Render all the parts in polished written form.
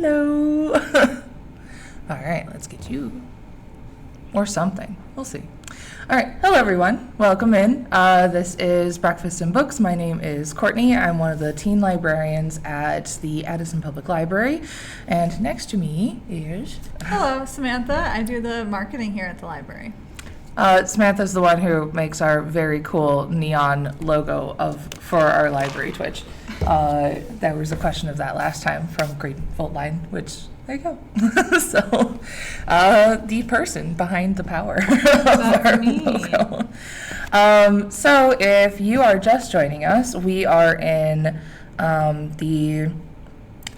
Hello. All right, let's get you. Or something. We'll see. All right. Hello, everyone. Welcome in. This is Breakfast and Books. My name is Courtney. I'm one of the teen librarians at the Addison Public Library. And next to me is... Hello, Samantha. I do the marketing here at the library. Samantha's the one who makes our very cool neon logo for our library Twitch. There was a question of that last time from Great Volt Line, which... There you go. So, the person behind the power of our logo. So, if you are just joining us, we are in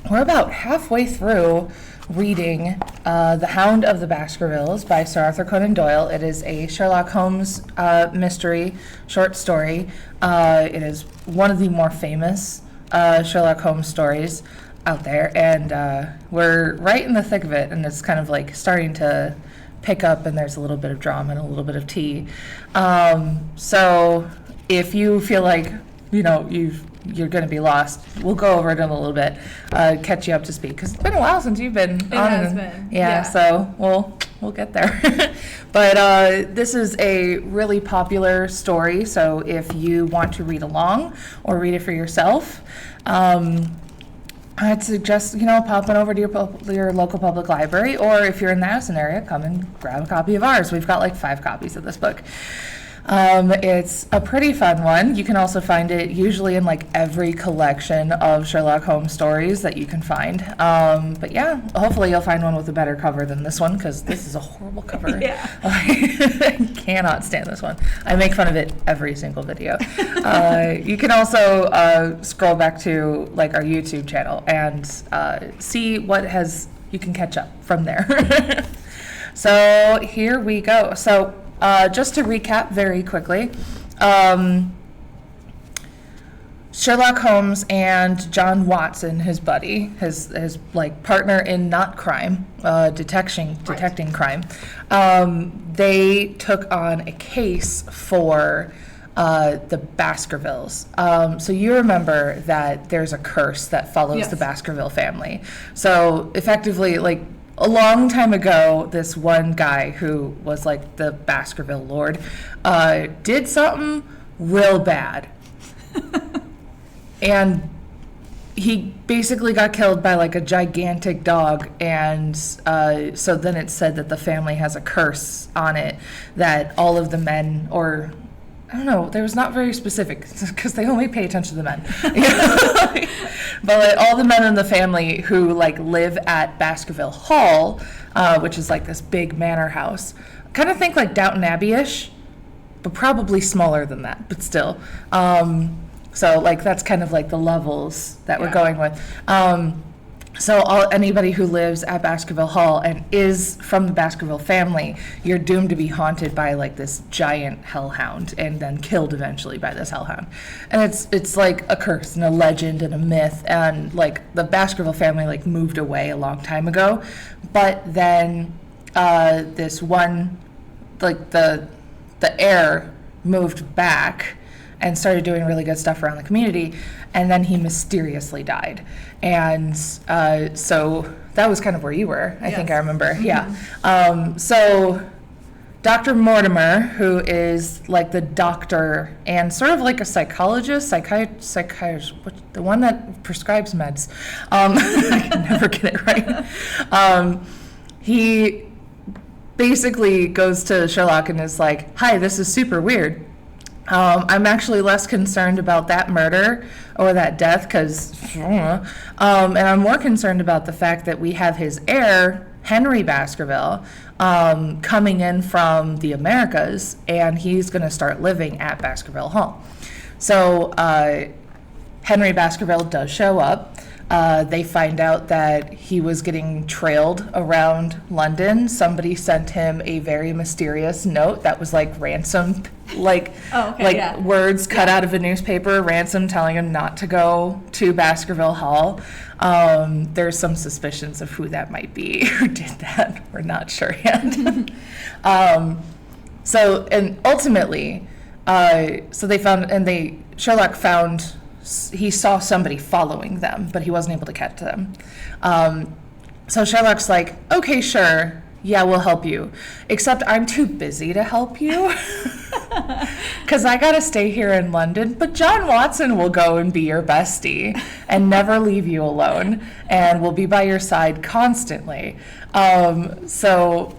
we're about halfway through reading The Hound of the Baskervilles by Sir Arthur Conan Doyle. It is a Sherlock Holmes mystery short story. It is one of the more famous Sherlock Holmes stories out there, and we're right in the thick of it, and it's kind of like starting to pick up, and there's a little bit of drama and a little bit of tea. So if you feel like you're going to be lost, we'll go over it in a little bit, catch you up to speed, because it's been a while since you've been on. It has been. Yeah, so we'll get there. But this is a really popular story, so if you want to read along or read it for yourself, I'd suggest, popping over to your local public library, or if you're in the Addison area, come and grab a copy of ours. We've got like 5 copies of this book. It's a pretty fun one. You can also find it usually in like every collection of Sherlock Holmes stories that you can find. But yeah, hopefully you'll find one with a better cover than this one, because this is a horrible cover. Yeah. I cannot stand this one. I make fun of it every single video. You can also scroll back to like our YouTube channel and see you can catch up from there. So here we go. So just to recap very quickly, Sherlock Holmes and John Watson, his buddy, his like partner in not crime, detecting crime, they took on a case for the Baskervilles. So you remember that there's a curse that follows the Baskerville family. So effectively, like, a long time ago, this one guy who was like the Baskerville Lord did something real bad. And he basically got killed by like a gigantic dog, and so then it said that the family has a curse on it that all of the men, or I don't know, there was not very specific because they only pay attention to the men. But like, all the men in the family who like live at Baskerville Hall, which is like this big manor house, kind of think like Downton Abbey-ish, but probably smaller than that, but still. So like that's kind of like the levels that we're going with. So anybody who lives at Baskerville Hall and is from the Baskerville family, you're doomed to be haunted by like this giant hellhound and then killed eventually by this hellhound. And it's like a curse and a legend and a myth, and like the Baskerville family like moved away a long time ago, but then this one, like the heir moved back and started doing really good stuff around the community, and then he mysteriously died. And so that was kind of where you were, I think I remember. Mm-hmm. Yeah. So Dr. Mortimer, who is like the doctor and sort of like a psychologist, psychiatrist, the one that prescribes meds. I can never get it right. He basically goes to Sherlock and is like, "Hi, this is super weird. I'm actually less concerned about that murder or that death because, and I'm more concerned about the fact that we have his heir, Henry Baskerville, coming in from the Americas, and he's going to start living at Baskerville Hall." So Henry Baskerville does show up. They find out that he was getting trailed around London. Somebody sent him a very mysterious note that was like ransom, words cut out of a newspaper, ransom telling him not to go to Baskerville Hall. There's some suspicions of who that might be who did that. We're not sure yet. And ultimately, Sherlock found, he saw somebody following them, but he wasn't able to catch them. So Sherlock's like, okay, sure. Yeah, we'll help you. Except I'm too busy to help you. Because I got to stay here in London. But John Watson will go and be your bestie and never leave you alone. And will be by your side constantly. So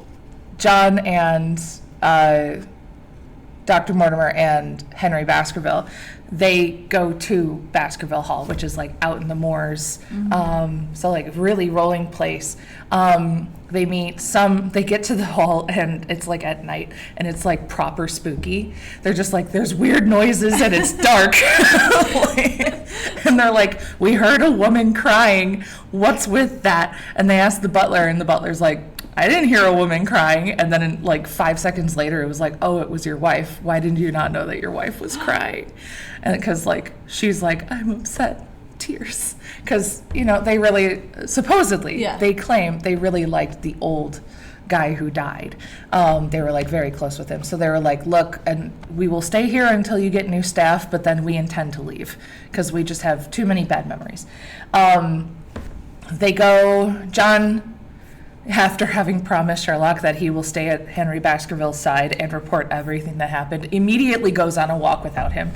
John and Dr. Mortimer and Henry Baskerville, they go to Baskerville Hall, which is like out in the moors. So like really rolling place. They get to the hall and it's like at night and it's like proper spooky. They're just like, there's weird noises and it's dark. And they're like, we heard a woman crying. What's with that? And they asked the butler and the butler's like, I didn't hear a woman crying. And then in like 5 seconds later, it was like, oh, it was your wife. Why did you not know that your wife was crying? And because like, she's like, I'm upset. Tears. Because, they really, supposedly, they claim they really liked the old guy who died. They were like very close with him. So they were like, look, and we will stay here until you get new staff, but then we intend to leave because we just have too many bad memories. They go, John, after having promised Sherlock that he will stay at Henry Baskerville's side and report everything that happened, immediately goes on a walk without him.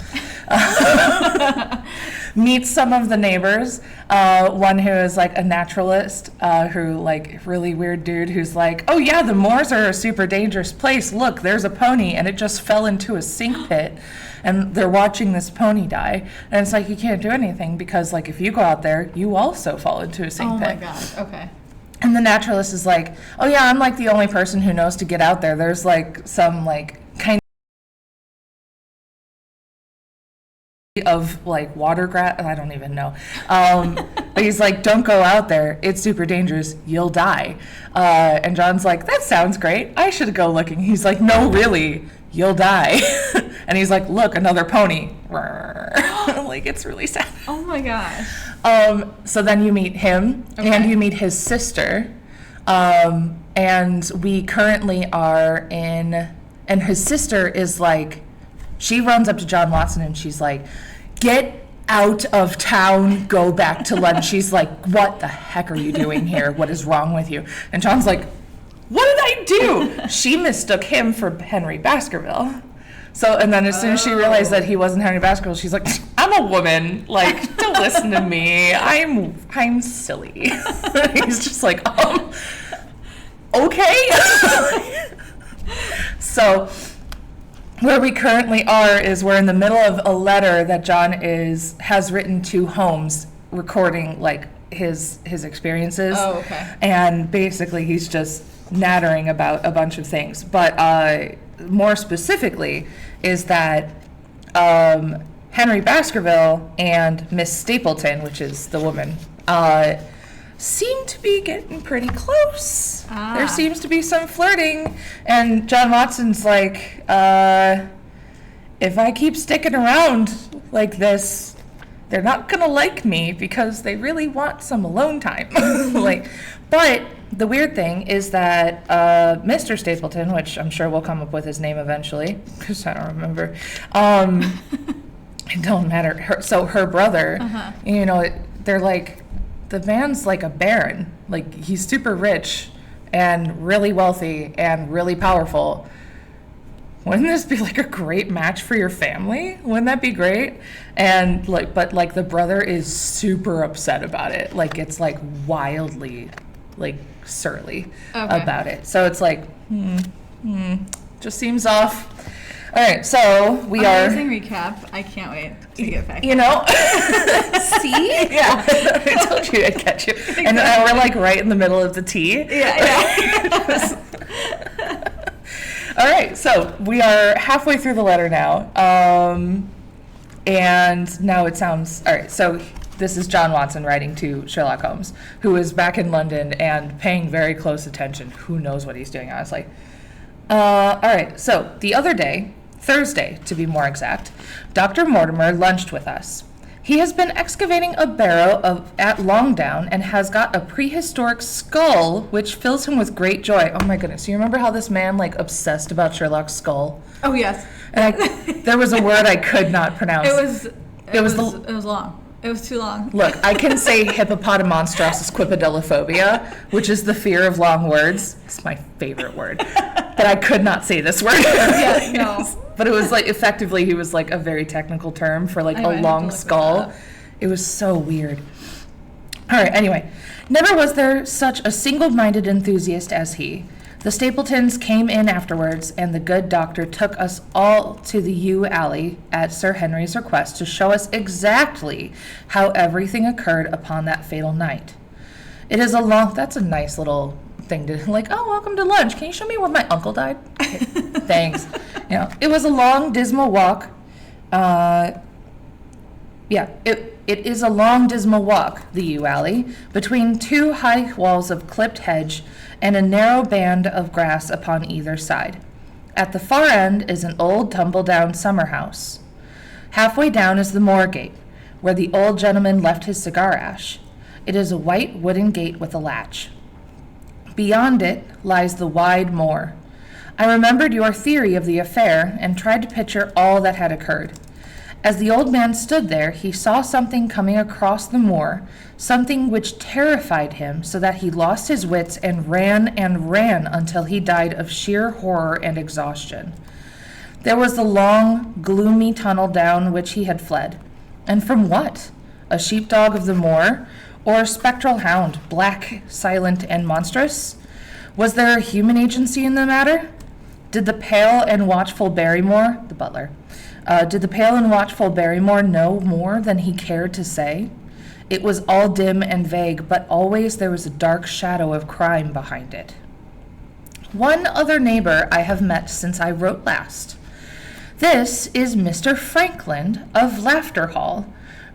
Meets some of the neighbors, one who is like a naturalist, who like really weird dude who's like, oh yeah, the moors are a super dangerous place. Look, there's a pony and it just fell into a sink pit and they're watching this pony die. And it's like, you can't do anything because like if you go out there, you also fall into a sink pit. Oh my God, okay. And the naturalist is like, oh yeah, I'm like the only person who knows to get out there. There's like some like kind of like water grass, I don't even know. But he's like, don't go out there. It's super dangerous. You'll die. And John's like, that sounds great. I should go looking. He's like, no, really, you'll die. And he's like, look, another pony. Like, it's really sad. Oh my gosh. So then you meet him and you meet his sister. And we currently are and his sister is like, she runs up to John Watson and she's like, get out of town, go back to London. She's like, what the heck are you doing here? What is wrong with you? And John's like, what did I do? She mistook him for Henry Baskerville. So, and then as soon as she realized that he wasn't Henry Baskerville, she's like, I'm a woman. Like, don't listen to me. I'm silly. He's just like, okay. So, where we currently are is we're in the middle of a letter that John has written to Holmes, recording like his experiences. Oh, okay. And basically, he's just nattering about a bunch of things. But more specifically, is that Henry Baskerville and Miss Stapleton, which is the woman, seem to be getting pretty close. There seems to be some flirting, and John Watson's like, if I keep sticking around like this, they're not gonna like me because they really want some alone time. But the weird thing is that Mr. Stapleton, which I'm sure we'll come up with his name eventually, because I don't remember, it don't matter. So her brother, they're like, the man's like a baron. Like, he's super rich and really wealthy and really powerful. Wouldn't this be like a great match for your family? Wouldn't that be great? And but the brother is super upset about it. Like, it's like wildly like surly about it. So it's like, just seems off. All right, so we are. Amazing recap. I can't wait to get back. See? Yeah. I told you I'd catch you. Exactly. And then we're like right in the middle of the tea. Yeah. All right, so we are halfway through the letter now. And now it sounds, all right, so this is John Watson writing to Sherlock Holmes, who is back in London and paying very close attention. Who knows what he's doing, honestly. All right, so the other day, Thursday to be more exact, Dr. Mortimer lunched with us. He has been excavating a barrow at Longdown and has got a prehistoric skull, which fills him with great joy. Oh my goodness, you remember how this man like obsessed about Sherlock's skull? Oh yes. And there was a word I could not pronounce. It was long. It was too long. Look, I can say hippopotamonstrossus quipidellophobia, which is the fear of long words. It's my favorite word. But I could not say this word. Yeah, no. But it was like, effectively, he was like a very technical term for like I might a have to long look skull. that up. It was so weird. All right, anyway. Never was there such a single-minded enthusiast as he. The Stapletons came in afterwards, and the good doctor took us all to the yew alley at Sir Henry's request to show us exactly how everything occurred upon that fatal night. It is a long... That's a nice little thing to... Like, oh, welcome to lunch. Can you show me where my uncle died? Okay, thanks. You know, it was a long, dismal walk. It is a long, dismal walk, the yew alley, between two high walls of clipped hedge and a narrow band of grass upon either side. At the far end is an old tumble-down summer house. Halfway down is the moor gate, where the old gentleman left his cigar ash. It is a white wooden gate with a latch. Beyond it lies the wide moor. I remembered your theory of the affair and tried to picture all that had occurred. As the old man stood there, he saw something coming across the moor, something which terrified him so that he lost his wits and ran until he died of sheer horror and exhaustion. There was the long, gloomy tunnel down which he had fled. And from what? A sheepdog of the moor? Or a spectral hound, black, silent, and monstrous? Was there a human agency in the matter? Did the pale and watchful Barrymore, the butler, know more than he cared to say? It was all dim and vague, but always there was a dark shadow of crime behind it. One other neighbor I have met since I wrote last. This is Mr. Frankland of Laughter Hall,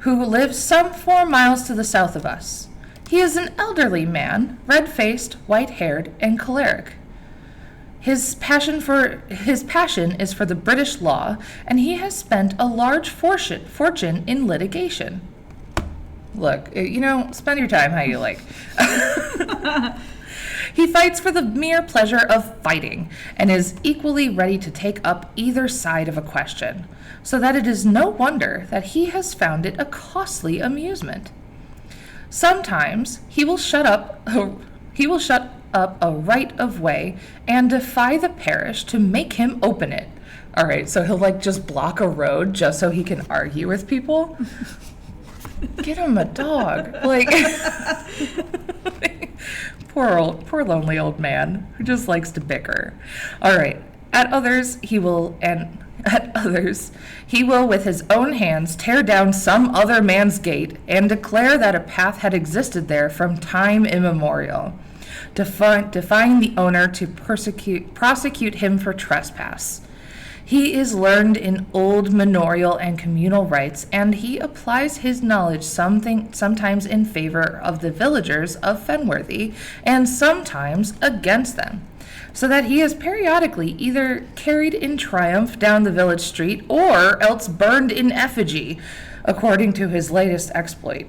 who lives some 4 miles to the south of us. He is an elderly man, red-faced, white-haired, and choleric. His passion is for the British law, and he has spent a large fortune in litigation. Look, spend your time how you like. He fights for the mere pleasure of fighting, and is equally ready to take up either side of a question, so that it is no wonder that he has found it a costly amusement. Sometimes he will shut up a right of way and defy the parish to make him open it. All right, so he'll just block a road just so he can argue with people. Get him a dog. Poor lonely old man who just likes to bicker. All right, at others he will with his own hands tear down some other man's gate and declare that a path had existed there from time immemorial, defying the owner to prosecute him for trespass. He is learned in old manorial and communal rights, and he applies his knowledge sometimes in favor of the villagers of Fenworthy, and sometimes against them, so that he is periodically either carried in triumph down the village street, or else burned in effigy, according to his latest exploit.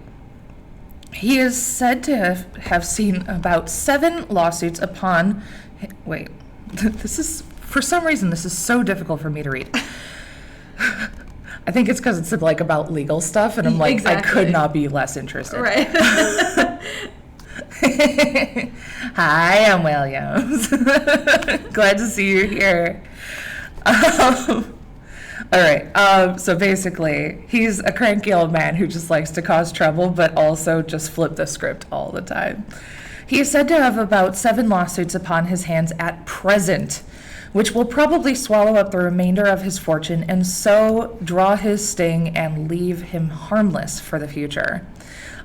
He is said to have seen about 7 lawsuits upon... Wait, for some reason, this is so difficult for me to read. I think it's because it's about legal stuff, and I'm like, exactly. I could not be less interested. Right. Hi, I'm Williams. Glad to see you here. All right, so basically, he's a cranky old man who just likes to cause trouble, but also just flip the script all the time. He is said to have about 7 lawsuits upon his hands at present, which will probably swallow up the remainder of his fortune and so draw his sting and leave him harmless for the future.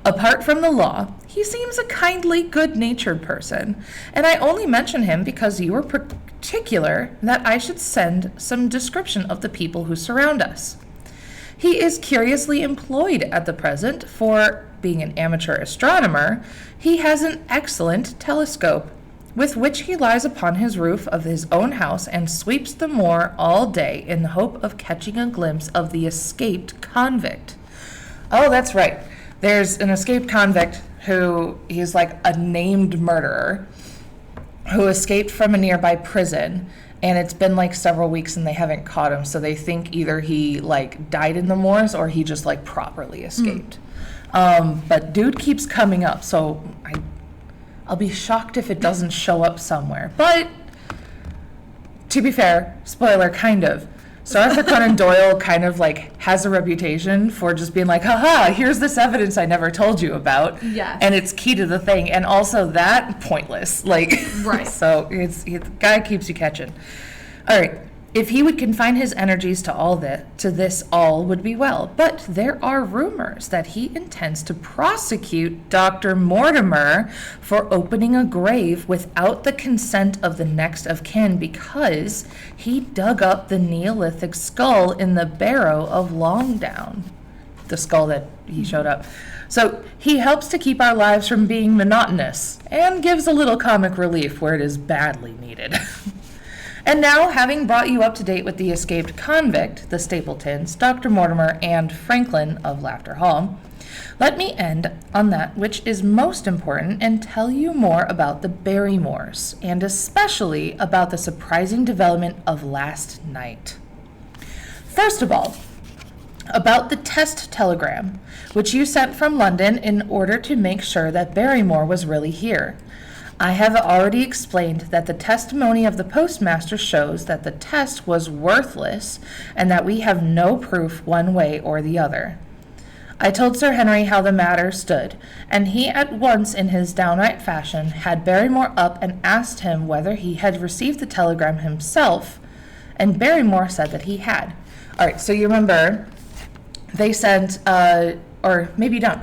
Apart from the law, he seems a kindly, good-natured person, and I only mention him because you were particular that I should send some description of the people who surround us. He is curiously employed at the present, for, being an amateur astronomer, he has an excellent telescope, with which he lies upon his roof of his own house and sweeps the moor all day in the hope of catching a glimpse of the escaped convict. Oh, that's right. There's an escaped convict who, he's like a named murderer, who escaped from a nearby prison, and it's been several weeks and they haven't caught him, so they think either he died in the moors or he just properly escaped. But dude keeps coming up, so I'll be shocked if it doesn't show up somewhere. But to be fair, spoiler, kind of. So Arthur Conan Doyle kind of like has a reputation for just being like, haha, here's this evidence I never told you about. Yes. And it's key to the thing. And also that pointless. Like, Right. So the guy keeps you catching. All right. If he would confine his energies to this all would be well. But there are rumors that he intends to prosecute Dr. Mortimer for opening a grave without the consent of the next of kin because he dug up the Neolithic skull in the barrow of Longdown. The skull that he showed up. So he helps to keep our lives from being monotonous and gives a little comic relief where it is badly needed. And now, having brought you up to date with the escaped convict, the Stapletons, Dr. Mortimer, and Franklin of Laughter Hall, let me end on that which is most important and tell you more about the Barrymores, and especially about the surprising development of last night. First of all, about the test telegram, which you sent from London in order to make sure that Barrymore was really here. I have already explained that the testimony of the postmaster shows that the test was worthless and that we have no proof one way or the other. I told Sir Henry how the matter stood, and he at once, in his downright fashion, had Barrymore up and asked him whether he had received the telegram himself, and Barrymore said that he had. All right, so you remember they sent, or maybe you don't.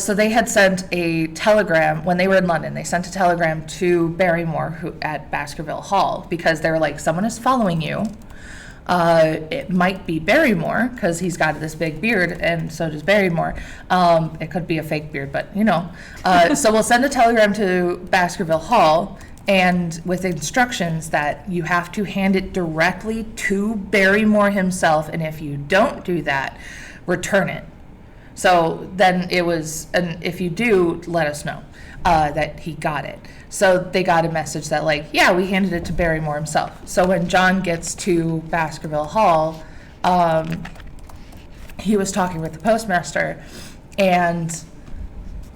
So they had sent a telegram when they were in London. They sent a telegram to Barrymore at Baskerville Hall because they were like, someone is following you. It might be Barrymore because he's got this big beard and so does Barrymore. It could be a fake beard, but you know. So we'll send a telegram to Baskerville Hall and with instructions that you have to hand it directly to Barrymore himself. And if you don't do that, return it. So then it was, and if you do, let us know that he got it. So they got a message that like, yeah, we handed it to Barrymore himself. So when John gets to Baskerville Hall, he was talking with the postmaster and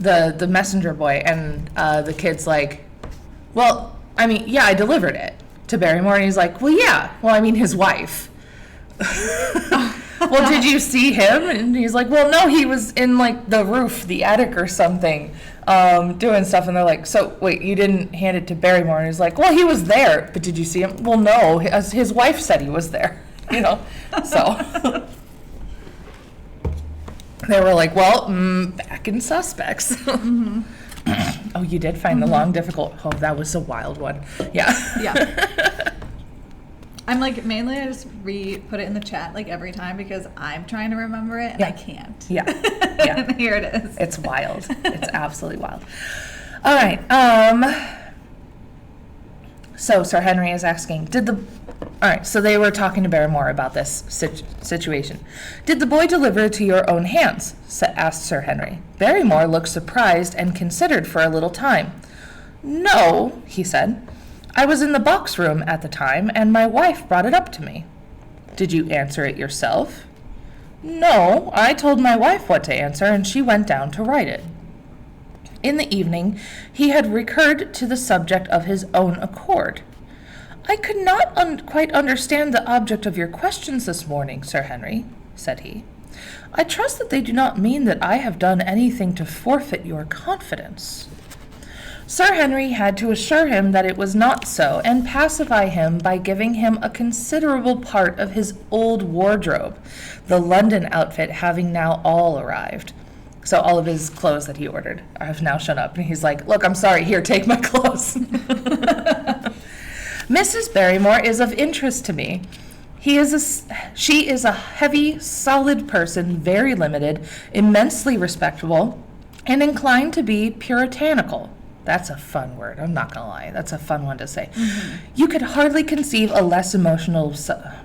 the messenger boy, and the kid's like, well, I mean, yeah, I delivered it to Barrymore. And he's like, well, yeah, well, I mean, his wife. Well, did you see him? And he's like, well, no, he was in like the roof, the attic or something, doing stuff. And they're like, so wait, you didn't hand it to Barrymore? And he's like, well, he was there, but did you see him? Well, no, his wife said he was there, you know? So they were like, well, back in suspects. Mm-hmm. Oh, you did find the long, difficult, oh, that was a wild one. Yeah. Yeah. I'm like, mainly I just put it in the chat like every time because I'm trying to remember it and Yeah. I can't. Yeah. Yeah. And here it is. It's wild. It's absolutely wild. All right. So Sir Henry is asking, all right, so they were talking to Barrymore about this situation. Did the boy deliver it to your own hands? Asked Sir Henry. Barrymore looked surprised and considered for a little time. No, he said. I was in the box room at the time, and my wife brought it up to me. Did you answer it yourself? No, I told my wife what to answer, and she went down to write it. In the evening, he had recurred to the subject of his own accord. I could not quite understand the object of your questions this morning, Sir Henry, said he. I trust that they do not mean that I have done anything to forfeit your confidence. Sir Henry had to assure him that it was not so, and pacify him by giving him a considerable part of his old wardrobe, the London outfit having now all arrived. So all of his clothes that he ordered have now shown up, and he's like, look, I'm sorry, here, take my clothes. Mrs. Barrymore is of interest to me. She is a heavy, solid person, very limited, immensely respectable, and inclined to be puritanical. That's a fun word. I'm not going to lie. That's a fun one to say. Mm-hmm. You could hardly conceive a less emotional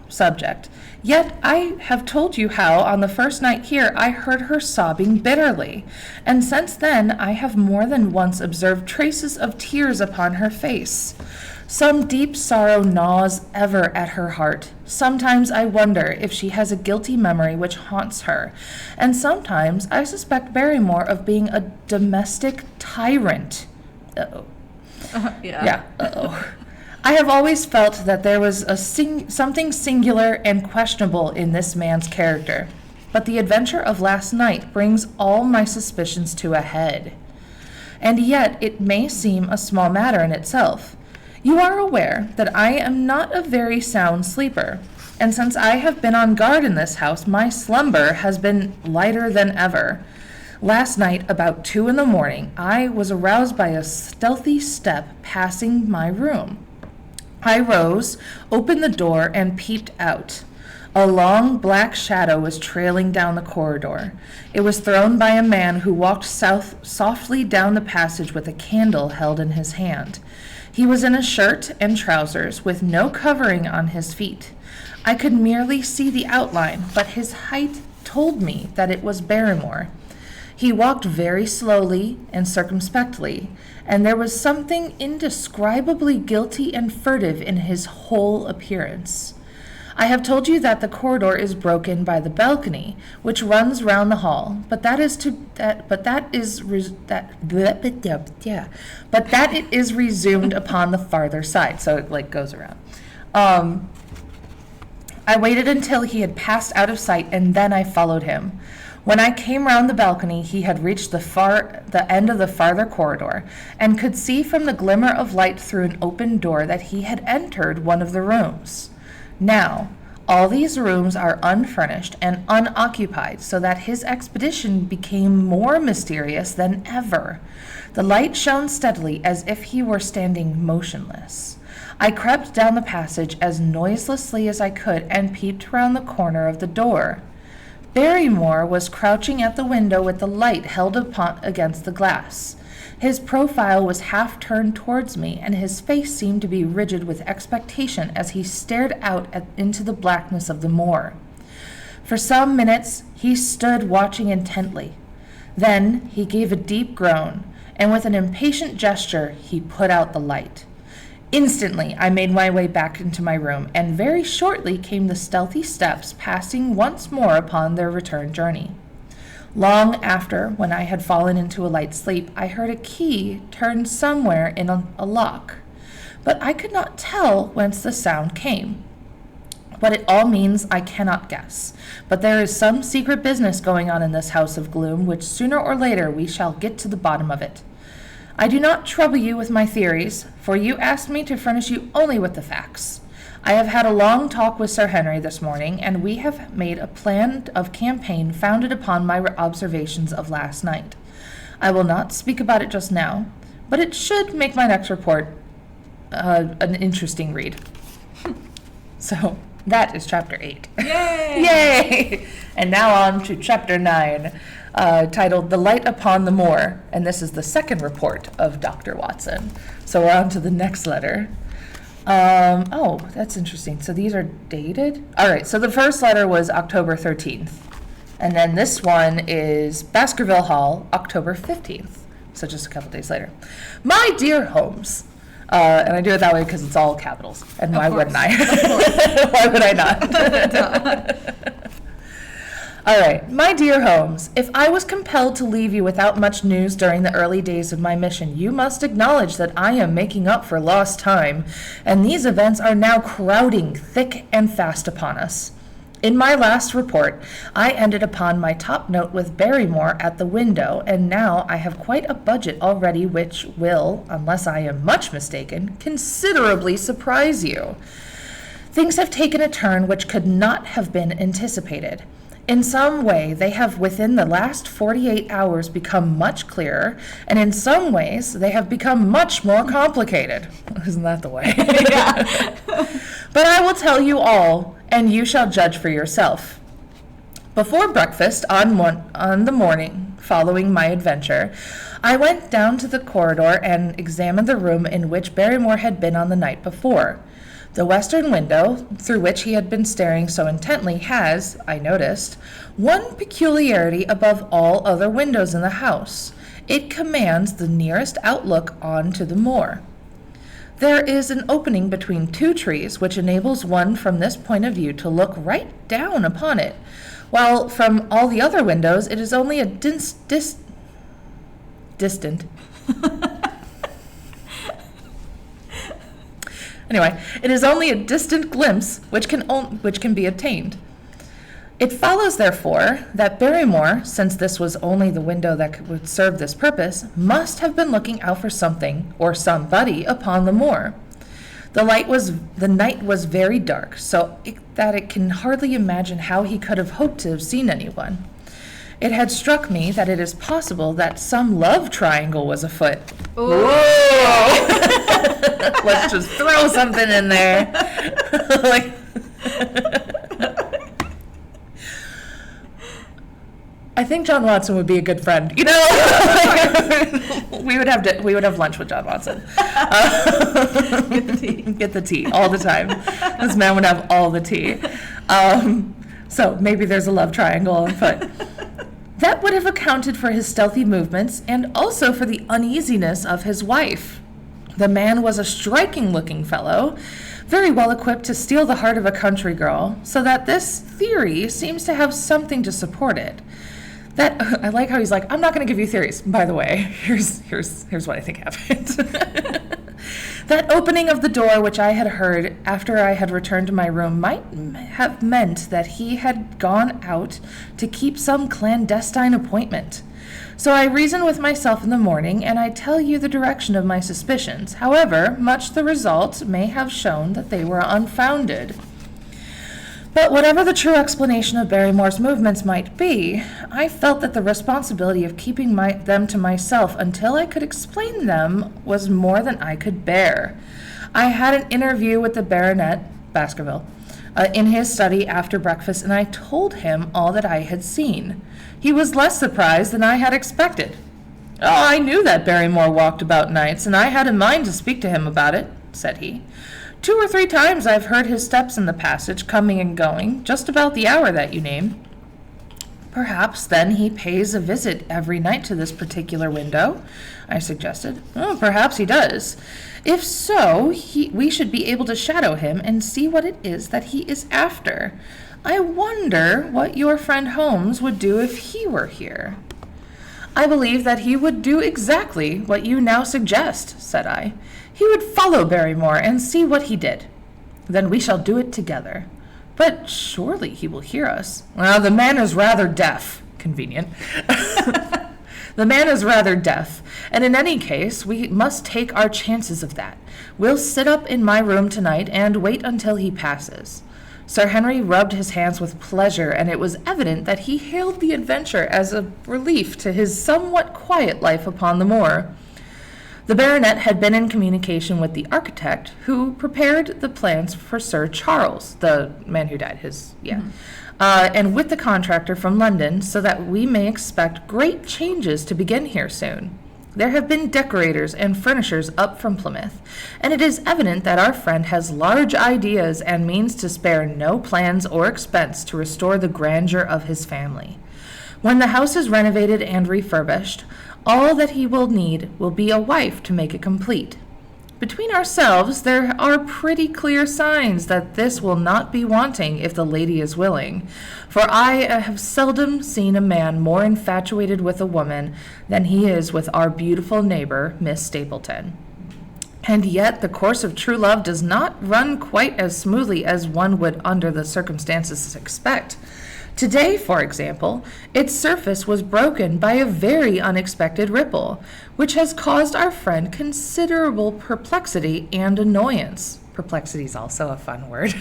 subject. Yet I have told you how, on the first night here, I heard her sobbing bitterly, and since then I have more than once observed traces of tears upon her face. Some deep sorrow gnaws ever at her heart. Sometimes I wonder if she has a guilty memory which haunts her, and sometimes I suspect Barrymore of being a domestic tyrant. Uh-oh. Yeah. Uh-oh. I have always felt that there was something singular and questionable in this man's character, but the adventure of last night brings all my suspicions to a head. And yet it may seem a small matter in itself. You are aware that I am not a very sound sleeper, and since I have been on guard in this house, my slumber has been lighter than ever. Last night, about 2 a.m, I was aroused by a stealthy step passing my room. I rose, opened the door, and peeped out. A long black shadow was trailing down the corridor. It was thrown by a man who walked softly down the passage with a candle held in his hand. He was in a shirt and trousers, with no covering on his feet. I could merely see the outline, but his height told me that it was Barrymore. He walked very slowly and circumspectly, and there was something indescribably guilty and furtive in his whole appearance. I have told you that the corridor is broken by the balcony, which runs round the hall, but that it is resumed upon the farther side, so it goes around. I waited until he had passed out of sight, and then I followed him. When I came round the balcony, he had reached the end of the farther corridor, and could see from the glimmer of light through an open door that he had entered one of the rooms. Now, all these rooms are unfurnished and unoccupied, so that his expedition became more mysterious than ever. The light shone steadily as if he were standing motionless. I crept down the passage as noiselessly as I could and peeped round the corner of the door. Barrymore was crouching at the window with the light held against the glass. His profile was half turned towards me, and his face seemed to be rigid with expectation as he stared out into the blackness of the moor. For some minutes he stood watching intently. Then he gave a deep groan, and with an impatient gesture he put out the light. Instantly I made my way back into my room, and very shortly came the stealthy steps passing once more upon their return journey. Long after, when I had fallen into a light sleep, I heard a key turn somewhere in a lock, but I could not tell whence the sound came. What it all means I cannot guess, but there is some secret business going on in this house of gloom, which sooner or later we shall get to the bottom of it. I do not trouble you with my theories, for you asked me to furnish you only with the facts. I have had a long talk with Sir Henry this morning, and we have made a plan of campaign founded upon my observations of last night. I will not speak about it just now, but it should make my next report an interesting read. So that is chapter 8. Yay! Yay! And now on to chapter 9, titled The Light Upon the Moor, and this is the second report of Dr. Watson. So we're on to the next letter. Oh, that's interesting. So these are dated? All right, so the first letter was October 13th. And then this one is Baskerville Hall, October 15th. So just a couple days later. My dear Holmes. And I do it that way because it's all capitals. And why wouldn't I? Why would I not? All right. My dear Holmes, if I was compelled to leave you without much news during the early days of my mission, you must acknowledge that I am making up for lost time, and these events are now crowding thick and fast upon us. In my last report, I ended upon my top note with Barrymore at the window, and now I have quite a budget already which will, unless I am much mistaken, considerably surprise you. Things have taken a turn which could not have been anticipated. In some way, they have within the last 48 hours become much clearer, and in some ways, they have become much more complicated. Isn't that the way? Yeah. But I will tell you all, and you shall judge for yourself. Before breakfast on the morning following my adventure, I went down to the corridor and examined the room in which Barrymore had been on the night before. The western window, through which he had been staring so intently, has, I noticed, one peculiarity above all other windows in the house. It commands the nearest outlook onto the moor. There is an opening between two trees which enables one from this point of view to look right down upon it, while from all the other windows it is only a distant Anyway, it is only a distant glimpse which can be obtained. It follows, therefore, that Barrymore, since this was only the window that would serve this purpose, must have been looking out for something or somebody upon the moor. The night was very dark, so that it can hardly imagine how he could have hoped to have seen anyone. It had struck me that it is possible that some love triangle was afoot. Ooh. Whoa! Let's just throw something in there. I think John Watson would be a good friend. You know, we would have lunch with John Watson. Get the tea. Get the tea all the time. This man would have all the tea. So maybe there's a love triangle on foot. That would have accounted for his stealthy movements and also for the uneasiness of his wife. The man was a striking-looking fellow, very well equipped to steal the heart of a country girl, so that this theory seems to have something to support it. I like how he's like, I'm not going to give you theories. By the way, here's what I think happened. That opening of the door which I had heard after I had returned to my room might have meant that he had gone out to keep some clandestine appointment. So I reasoned with myself in the morning, and I tell you the direction of my suspicions. However, much the result may have shown that they were unfounded. But whatever the true explanation of Barrymore's movements might be, I felt that the responsibility of keeping them to myself until I could explain them was more than I could bear. I had an interview with the Baronet, Baskerville, in his study after breakfast, and I told him all that I had seen. He was less surprised than I had expected. "Oh, I knew that Barrymore walked about nights, and I had a mind to speak to him about it," said he. "2 or 3 times I've heard his steps in the passage, coming and going, just about the hour that you name." "Perhaps, then, he pays a visit every night to this particular window," I suggested. "Oh, perhaps he does. If so, we should be able to shadow him and see what it is that he is after. I wonder what your friend Holmes would do if he were here." "I believe that he would do exactly what you now suggest," said I. "He would follow Barrymore and see what he did." "Then we shall do it together." "But surely he will hear us." "Well, the man is rather deaf." Convenient. "The man is rather deaf, and in any case, we must take our chances of that. We'll sit up in my room tonight and wait until he passes." Sir Henry rubbed his hands with pleasure, and it was evident that he hailed the adventure as a relief to his somewhat quiet life upon the moor. The baronet had been in communication with the architect who prepared the plans for Sir Charles, the man who died, and with the contractor from London, so that we may expect great changes to begin here soon. There have been decorators and furnishers up from Plymouth, and it is evident that our friend has large ideas and means to spare no plans or expense to restore the grandeur of his family. When the house is renovated and refurbished, all that he will need will be a wife to make it complete. Between ourselves, there are pretty clear signs that this will not be wanting if the lady is willing, for I have seldom seen a man more infatuated with a woman than he is with our beautiful neighbor, Miss Stapleton. And yet the course of true love does not run quite as smoothly as one would under the circumstances expect. Today, for example, its surface was broken by a very unexpected ripple, which has caused our friend considerable perplexity and annoyance. Perplexity is also a fun word.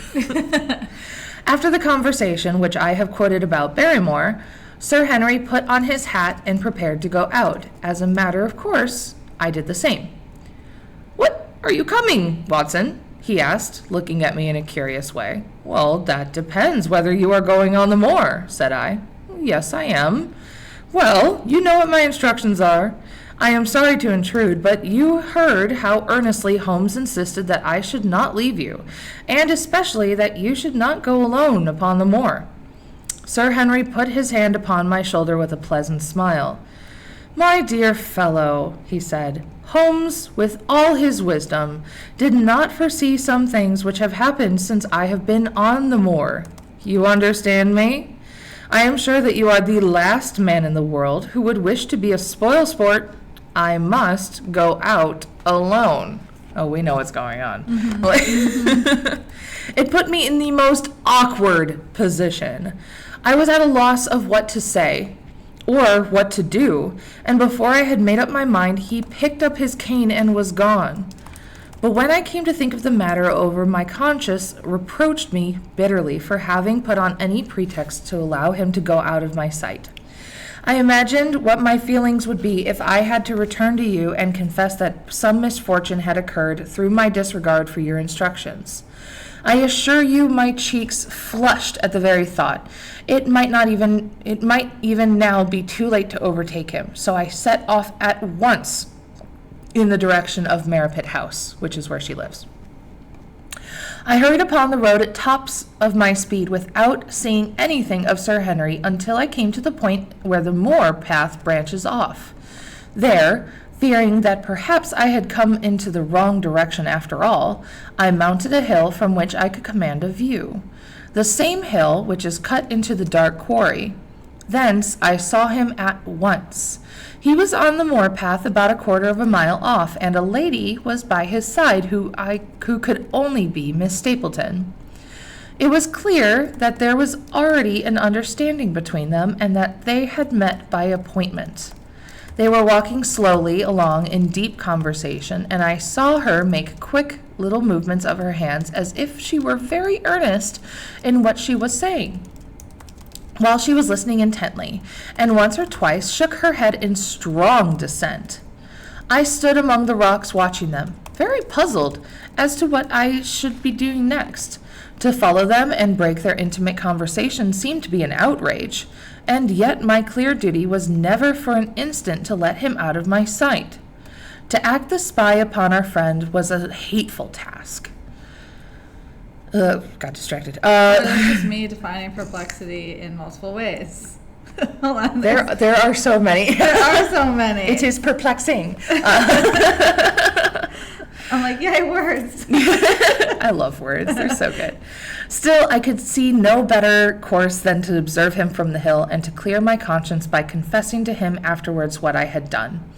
After the conversation which I have quoted about Barrymore, Sir Henry put on his hat and prepared to go out. As a matter of course, I did the same. "What are you coming, Watson?" he asked, looking at me in a curious way. "Well, that depends whether you are going on the moor," said I. "Yes, I am." Well, you know what my instructions are. I am sorry to intrude, but you heard how earnestly Holmes insisted that I should not leave you, and especially that you should not go alone upon the moor. Sir Henry put his hand upon my shoulder with a pleasant smile. My dear fellow, he said, Holmes, with all his wisdom, did not foresee some things which have happened since I have been on the moor. You understand me? I am sure that you are the last man in the world who would wish to be a spoil-sport. I must go out alone. Oh, we know what's going on. Mm-hmm. It put me in the most awkward position. I was at a loss of what to say or what to do, and before I had made up my mind, he picked up his cane and was gone. But when I came to think of the matter over, my conscience reproached me bitterly for having put on any pretext to allow him to go out of my sight. I imagined what my feelings would be if I had to return to you and confess that some misfortune had occurred through my disregard for your instructions. I assure you my cheeks flushed at the very thought. It might even now be too late to overtake him, so I set off at once in the direction of Merripit House, which is where she lives. I hurried upon the road at tops of my speed without seeing anything of Sir Henry until I came to the point where the moor path branches off. There, fearing that perhaps I had come into the wrong direction after all, I mounted a hill from which I could command a view. The same hill which is cut into the dark quarry. Thence I saw him at once. He was on the moor path about a quarter of a mile off, and a lady was by his side who could only be Miss Stapleton. It was clear that there was already an understanding between them, and that they had met by appointment. They were walking slowly along in deep conversation, and I saw her make quick little movements of her hands as if she were very earnest in what she was saying, while she was listening intently, and once or twice shook her head in strong dissent. I stood among the rocks watching them, very puzzled as to what I should be doing next. To follow them and break their intimate conversation seemed to be an outrage, and yet my clear duty was never for an instant to let him out of my sight. To act the spy upon our friend was a hateful task. Got distracted. That's just me defining perplexity in multiple ways. Hold on. There are so many. There are so many. It is perplexing. I'm like, yay, words. I love words. They're so good. Still, I could see no better course than to observe him from the hill and to clear my conscience by confessing to him afterwards what I had done.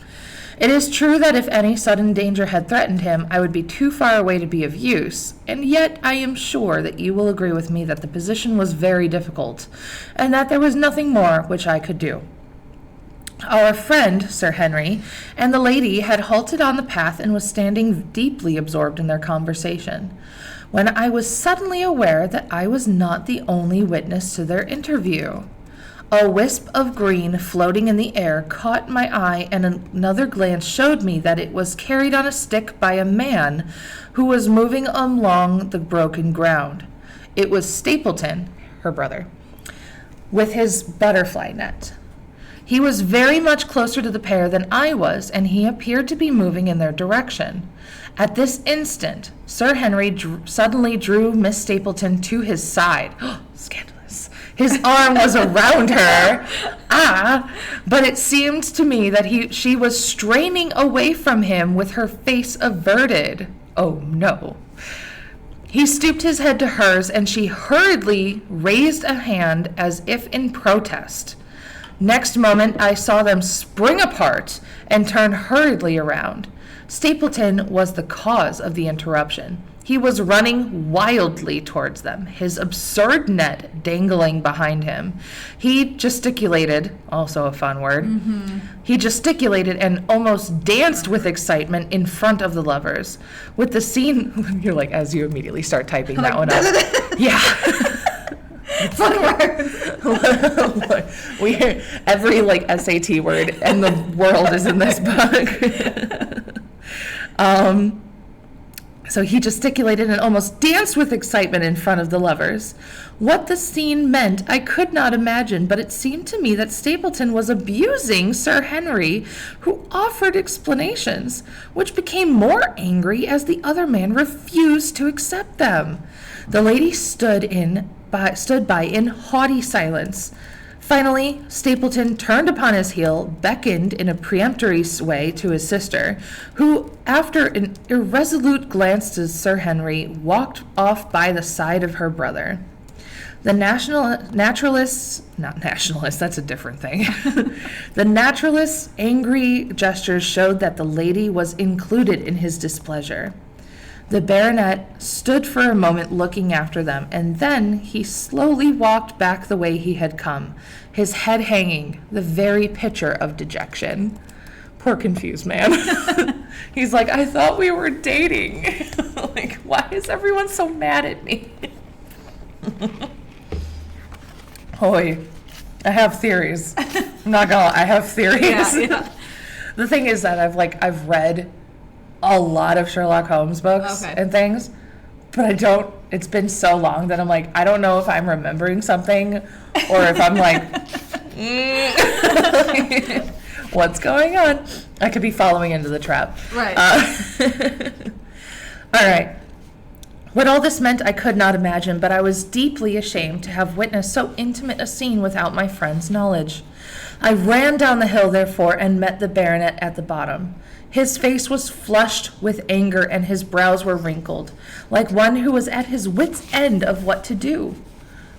It is true that if any sudden danger had threatened him, I would be too far away to be of use, and yet I am sure that you will agree with me that the position was very difficult, and that there was nothing more which I could do. Our friend, Sir Henry, and the lady had halted on the path and was standing deeply absorbed in their conversation, when I was suddenly aware that I was not the only witness to their interview. A wisp of green floating in the air caught my eye, and another glance showed me that it was carried on a stick by a man who was moving along the broken ground. It was Stapleton, her brother, with his butterfly net. He was very much closer to the pair than I was, and he appeared to be moving in their direction. At this instant, Sir Henry suddenly drew Miss Stapleton to his side. Scandalous. His arm was around her. But it seemed to me that she was straining away from him with her face averted. Oh, no. He stooped his head to hers, and she hurriedly raised a hand as if in protest. Next moment, I saw them spring apart and turn hurriedly around. Stapleton was the cause of the interruption. He was running wildly towards them, his absurd net dangling behind him. He gesticulated, also a fun word. Mm-hmm. He gesticulated and almost danced with excitement in front of the lovers. With the scene, you're like, as you immediately start typing that one up. Yeah. Fun words. We hear every SAT word in the world is in this book. So he gesticulated and almost danced with excitement in front of the lovers. What the scene meant, I could not imagine, but it seemed to me that Stapleton was abusing Sir Henry, who offered explanations, which became more angry as the other man refused to accept them. The lady stood by in haughty silence. Finally, Stapleton turned upon his heel, beckoned in a peremptory way to his sister, who, after an irresolute glance to Sir Henry, walked off by the side of her brother. The naturalist's that's a different thing. The naturalist's angry gestures showed that the lady was included in his displeasure. The baronet stood for a moment looking after them, and then he slowly walked back the way he had come, his head hanging, the very picture of dejection. Poor confused man. He's like, I thought we were dating. Like, why is everyone so mad at me? Hoy, I have theories. I'm not gonna lie, I have theories. Yeah. The thing is that I've read a lot of Sherlock Holmes books and things, but it's been so long that I'm like, I don't know if I'm remembering something or if I'm like, what's going on? I could be following into the trap. Right. All right. What all this meant I could not imagine, but I was deeply ashamed to have witnessed so intimate a scene without my friend's knowledge. I ran down the hill, therefore, and met the baronet at the bottom. His face was flushed with anger, and his brows were wrinkled, like one who was at his wit's end of what to do.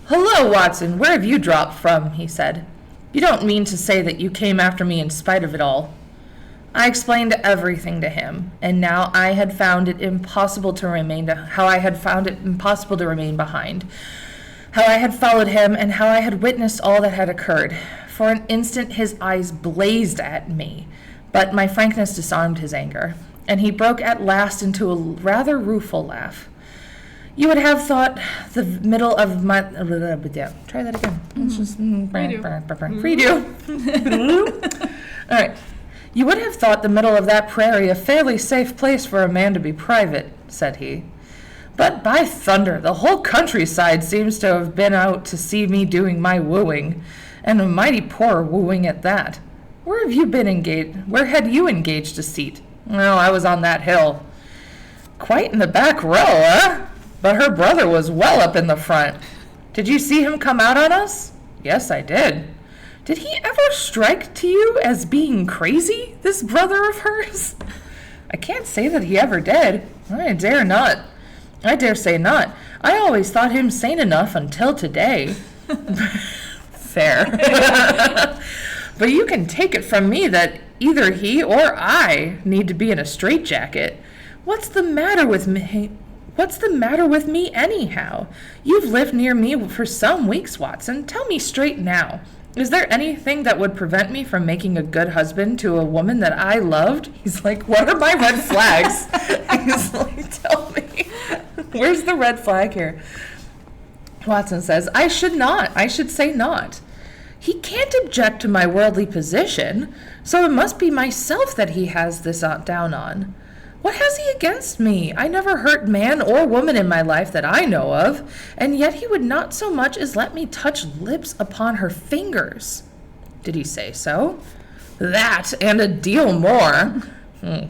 "Hello, Watson, where have you dropped from?" he said. "You don't mean to say that you came after me in spite of it all." I explained everything to him, and now I had found it impossible to remain behind, how I had followed him, and how I had witnessed all that had occurred. For an instant his eyes blazed at me, but my frankness disarmed his anger, and he broke at last into a rather rueful laugh. "You would have thought the middle of my..." Try that again. Let's just... Redo. All right. "You would have thought the middle of that prairie a fairly safe place for a man to be private," said he. "But by thunder, the whole countryside seems to have been out to see me doing my wooing, and a mighty poor wooing at that. Where have you been engaged? Where had you engaged a seat?" "Oh, I was on that hill." "Quite in the back row, eh? But her brother was well up in the front. Did you see him come out on us?" "Yes, I did." "Did he ever strike to you as being crazy, this brother of hers?" "I can't say that he ever did. I dare say not. I always thought him sane enough until today." Fair. "But you can take it from me that either he or I need to be in a straitjacket. What's the matter with me? What's the matter with me anyhow? You've lived near me for some weeks, Watson. Tell me straight now. Is there anything that would prevent me from making a good husband to a woman that I loved?" He's like, what are my red flags? He's like, tell me. Where's the red flag here? Watson says, I should say not. "He can't object to my worldly position, so it must be myself that he has this down on. What has he against me? I never hurt man or woman in my life that I know of, and yet he would not so much as let me touch lips upon her fingers." "Did he say so?" "That, and a deal more."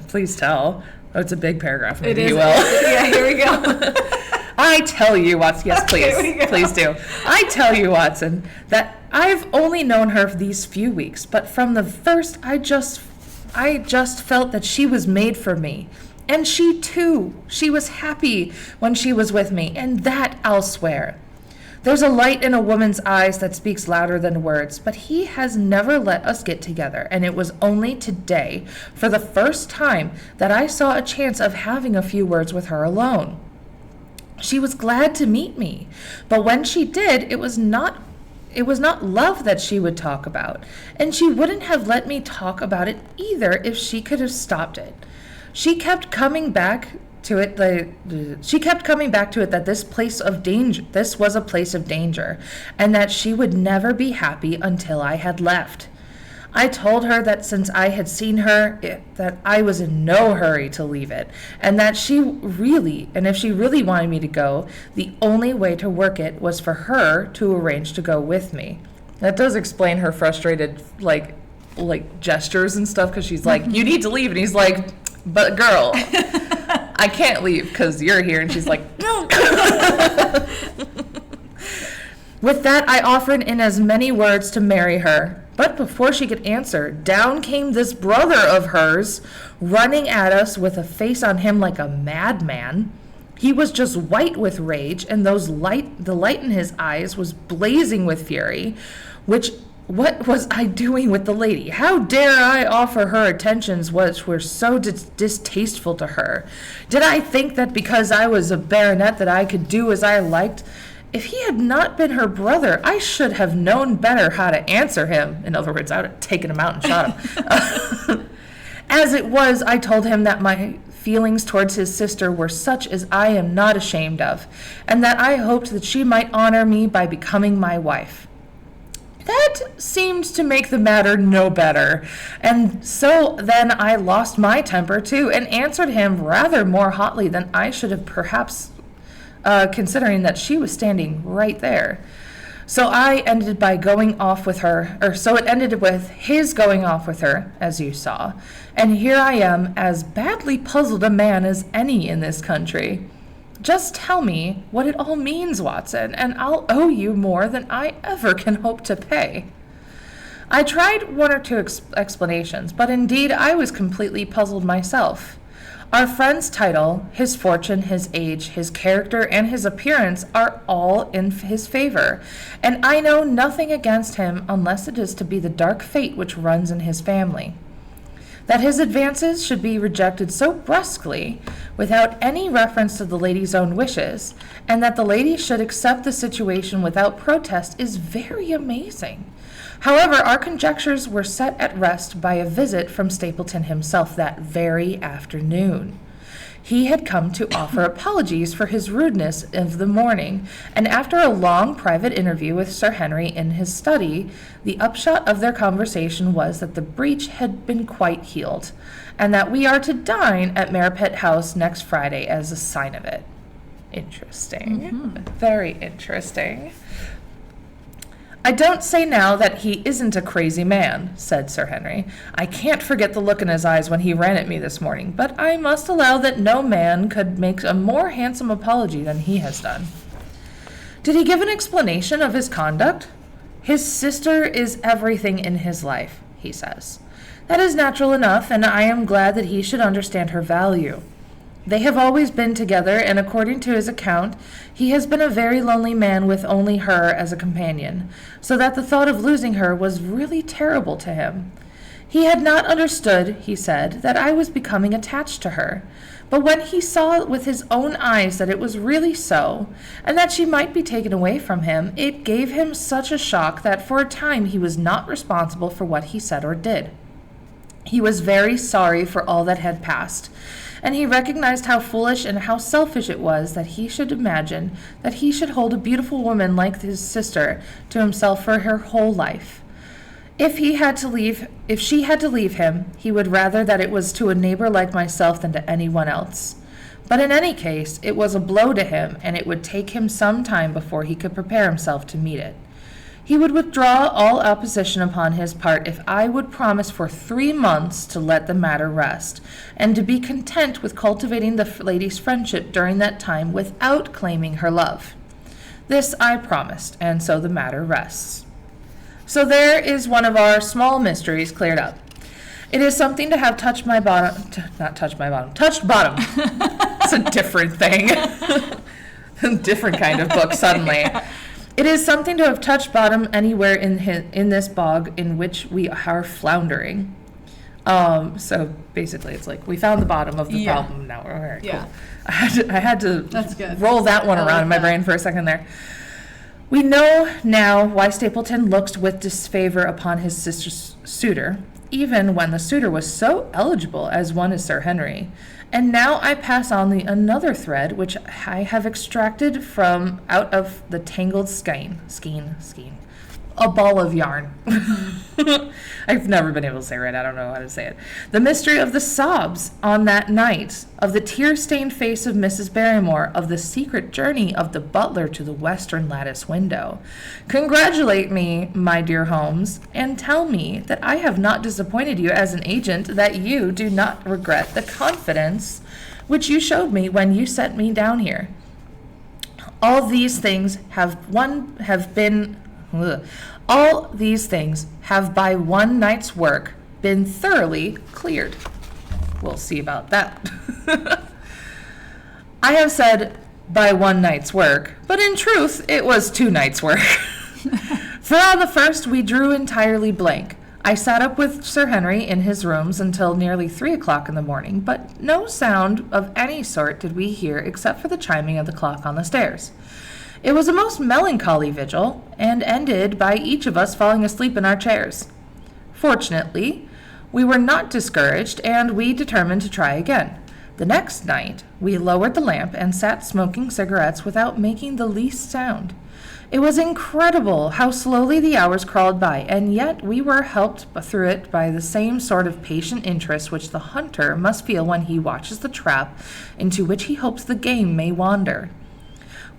Please tell. Oh, it's a big paragraph. It is. You will. Yeah, here we go. "I tell you, Watson," yes, please, Here we go. please do. "I tell you, Watson, that I've only known her these few weeks, but from the first I just felt that she was made for me. And she, too. She was happy when she was with me, and that I'll swear. There's a light in a woman's eyes that speaks louder than words, but he has never let us get together, and it was only today, for the first time, that I saw a chance of having a few words with her alone. She was glad to meet me, but when she did, it was not love that she would talk about, and she wouldn't have let me talk about it either if she could have stopped it. She kept coming back to it that this was a place of danger, and that she would never be happy until I had left. I told her that since I had seen her, that I was in no hurry to leave it, and that if she really wanted me to go, the only way to work it was for her to arrange to go with me. That does explain her frustrated, like gestures and stuff, because she's like, you need to leave, and he's like, but girl, I can't leave because you're here, and she's like, no. With that, I offered in as many words to marry her. But before she could answer, down came this brother of hers, running at us with a face on him like a madman. He was just white with rage, and the light in his eyes was blazing with fury. What was I doing with the lady? How dare I offer her attentions which were so distasteful to her? Did I think that because I was a baronet that I could do as I liked? If he had not been her brother, I should have known better how to answer him. In other words, I would have taken him out and shot him. As it was, I told him that my feelings towards his sister were such as I am not ashamed of, and that I hoped that she might honor me by becoming my wife. That seemed to make the matter no better, and so then I lost my temper too, and answered him rather more hotly than I should have perhaps considering that she was standing right there. So it ended with his going off with her, as you saw. And here I am, as badly puzzled a man as any in this country. Just tell me what it all means, Watson, and I'll owe you more than I ever can hope to pay. I tried one or two explanations, but indeed I was completely puzzled myself. Our friend's title, his fortune, his age, his character, and his appearance are all in his favor, and I know nothing against him unless it is to be the dark fate which runs in his family. That his advances should be rejected so brusquely, without any reference to the lady's own wishes, and that the lady should accept the situation without protest is very amazing. However, our conjectures were set at rest by a visit from Stapleton himself that very afternoon. He had come to offer apologies for his rudeness of the morning, and after a long private interview with Sir Henry in his study, the upshot of their conversation was that the breach had been quite healed, and that we are to dine at Merripit House next Friday as a sign of it. Interesting. Very interesting. I don't say now that he isn't a crazy man, said Sir Henry. I can't forget the look in his eyes when he ran at me this morning, but I must allow that no man could make a more handsome apology than he has done. Did he give an explanation of his conduct? His sister is everything in his life, he says. That is natural enough, and I am glad that he should understand her value. They have always been together, and according to his account, he has been a very lonely man with only her as a companion, so that the thought of losing her was really terrible to him. He had not understood, he said, that I was becoming attached to her, but when he saw with his own eyes that it was really so, and that she might be taken away from him, it gave him such a shock that for a time he was not responsible for what he said or did. He was very sorry for all that had passed, and he recognized how foolish and how selfish it was that he should imagine that he should hold a beautiful woman like his sister to himself for her whole life. If she had to leave him, he would rather that it was to a neighbor like myself than to anyone else. But in any case, it was a blow to him, and it would take him some time before he could prepare himself to meet it. He would withdraw all opposition upon his part if I would promise for 3 months to let the matter rest, and to be content with cultivating the lady's friendship during that time without claiming her love. This I promised, and so the matter rests. So there is one of our small mysteries cleared up. It is something to have touched bottom. It's a different thing. A different kind of book suddenly. It is something to have touched bottom anywhere in this bog in which we are floundering. So basically, it's like we found the bottom of the problem. Now we're all right. Cool. I had to That's good. roll that one around in my brain for a second there. We know now why Stapleton looked with disfavor upon his sister's suitor, even when the suitor was so eligible as one as Sir Henry. And now I pass on another thread which I have extracted from out of the tangled skein a ball of yarn. I've never been able to say it right. I don't know how to say it. The mystery of the sobs on that night, of the tear-stained face of Mrs. Barrymore, of the secret journey of the butler to the western lattice window. Congratulate me, my dear Holmes, and tell me that I have not disappointed you as an agent, that you do not regret the confidence which you showed me when you sent me down here. All these things have by one night's work been thoroughly cleared. We'll see about that. I have said by one night's work, but in truth it was 2 nights' work. For on the first we drew entirely blank. I sat up with Sir Henry in his rooms until nearly 3 o'clock in the morning, but no sound of any sort did we hear except for the chiming of the clock on the stairs. It was a most melancholy vigil, and ended by each of us falling asleep in our chairs. Fortunately, we were not discouraged, and we determined to try again. The next night, we lowered the lamp and sat smoking cigarettes without making the least sound. It was incredible how slowly the hours crawled by, and yet we were helped through it by the same sort of patient interest which the hunter must feel when he watches the trap into which he hopes the game may wander.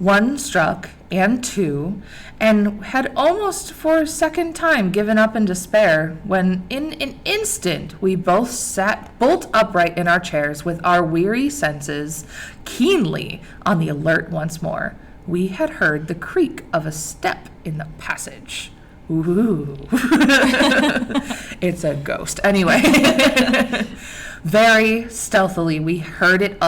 1 struck, and 2, and had almost for a second time given up in despair, when in an instant we both sat bolt upright in our chairs with our weary senses keenly on the alert once more. We had heard the creak of a step in the passage. Ooh. It's a ghost. Anyway. Very stealthily we heard it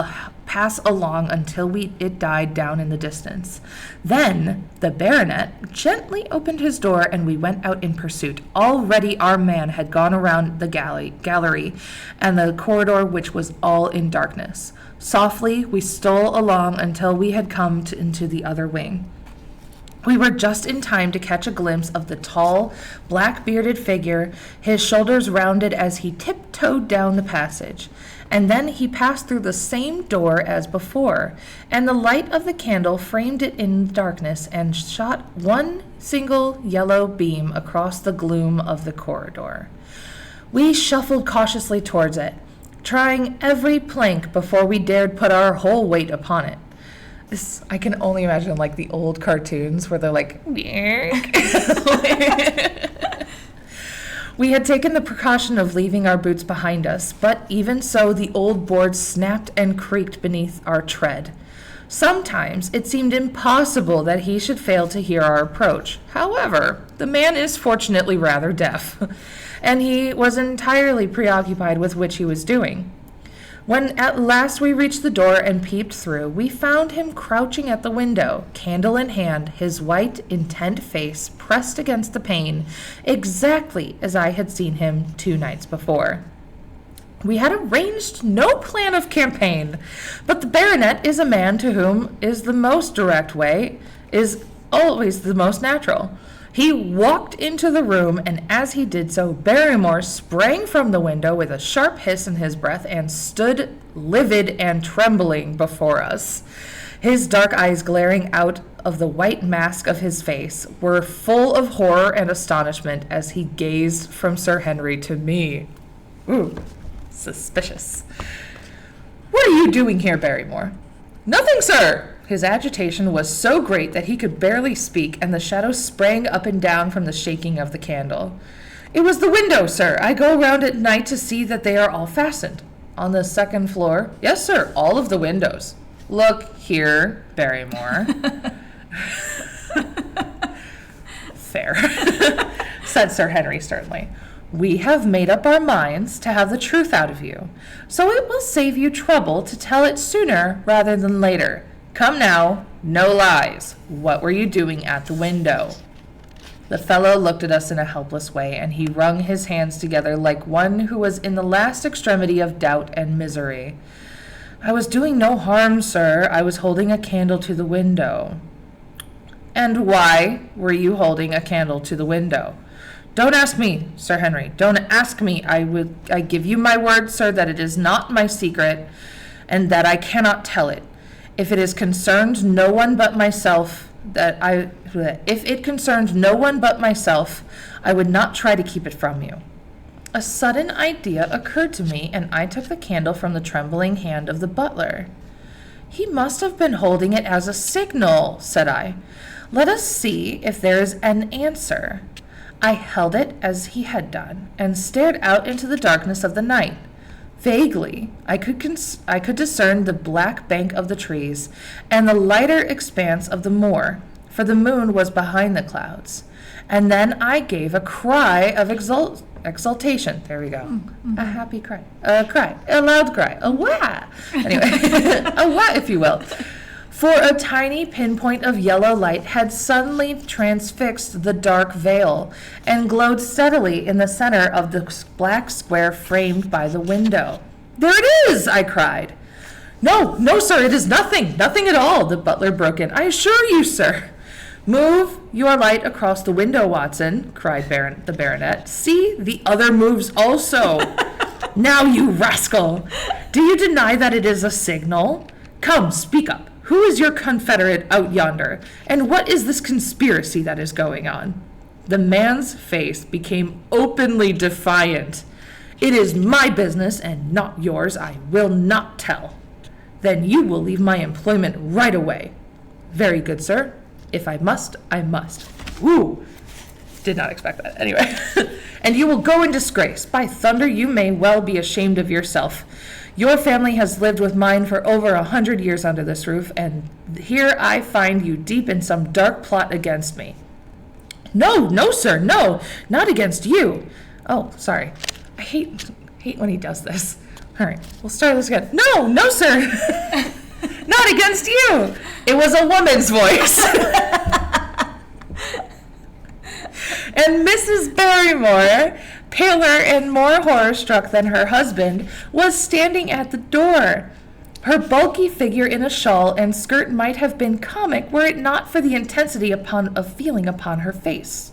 pass along until it died down in the distance. Then the baronet gently opened his door, and we went out in pursuit. Already our man had gone around the gallery and the corridor, which was all in darkness. Softly we stole along until we had come into the other wing. We were just in time to catch a glimpse of the tall, black-bearded figure, his shoulders rounded as he tiptoed down the passage. And then he passed through the same door as before, and the light of the candle framed it in darkness and shot one single yellow beam across the gloom of the corridor. We shuffled cautiously towards it, trying every plank before we dared put our whole weight upon it. I can only imagine like the old cartoons where they're like, We had taken the precaution of leaving our boots behind us, but even so the old boards snapped and creaked beneath our tread. Sometimes it seemed impossible that he should fail to hear our approach. However, the man is fortunately rather deaf, and he was entirely preoccupied with which he was doing. When at last we reached the door and peeped through, we found him crouching at the window, candle in hand, his white, intent face pressed against the pane, exactly as I had seen him 2 nights before. We had arranged no plan of campaign, but the baronet is a man to whom is the most direct way, is always the most natural. He walked into the room, and as he did so, Barrymore sprang from the window with a sharp hiss in his breath and stood livid and trembling before us. His dark eyes, glaring out of the white mask of his face, were full of horror and astonishment as he gazed from Sir Henry to me. Ooh, suspicious. What are you doing here, Barrymore? Nothing, sir! His agitation was so great that he could barely speak, and the shadows sprang up and down from the shaking of the candle. It was the window, sir. I go round at night to see that they are all fastened. On the 2nd floor? Yes, sir, all of the windows. Look here, Barrymore. Fair, said Sir Henry sternly. We have made up our minds to have the truth out of you, so it will save you trouble to tell it sooner rather than later. Come now, no lies. What were you doing at the window? The fellow looked at us in a helpless way, and he wrung his hands together like one who was in the last extremity of doubt and misery. I was doing no harm, sir. I was holding a candle to the window. And why were you holding a candle to the window? Don't ask me, Sir Henry. Don't ask me. I give you my word, sir, that it is not my secret, and that I cannot tell it. If it is concerned no one but myself, if it concerned no one but myself, I would not try to keep it from you. A sudden idea occurred to me, and I took the candle from the trembling hand of the butler. He must have been holding it as a signal, said I. Let us see if there is an answer. I held it as he had done, and stared out into the darkness of the night. Vaguely, I could discern the black bank of the trees and the lighter expanse of the moor, for the moon was behind the clouds. And then I gave a cry of exultation. There we go. Mm-hmm. A happy cry. A loud cry. A wah! Anyway, a wah, if you will. For a tiny pinpoint of yellow light had suddenly transfixed the dark veil and glowed steadily in the center of the black square framed by the window. There it is, I cried. No, sir, it is nothing at all, the butler broke in. I assure you, sir. Move your light across the window, Watson, cried the baronet. See, the other moves also. Now, you rascal, do you deny that it is a signal? Come, speak up. Who is your confederate out yonder, and what is this conspiracy that is going on? The man's face became openly defiant. It is my business and not yours. I will not tell. Then you will leave my employment right away. Very good, sir. If I must, I must. Woo! Did not expect that. Anyway. And you will go in disgrace. By thunder, you may well be ashamed of yourself. Your family has lived with mine for over 100 years under this roof, and here I find you deep in some dark plot against me. No, sir, no, not against you. Oh, sorry. I hate when he does this. All right, we'll start this again. No, sir. Not against you. It was a woman's voice. And Mrs. Barrymore, paler and more horror-struck than her husband, was standing at the door. Her bulky figure in a shawl and skirt might have been comic were it not for the intensity of feeling upon her face.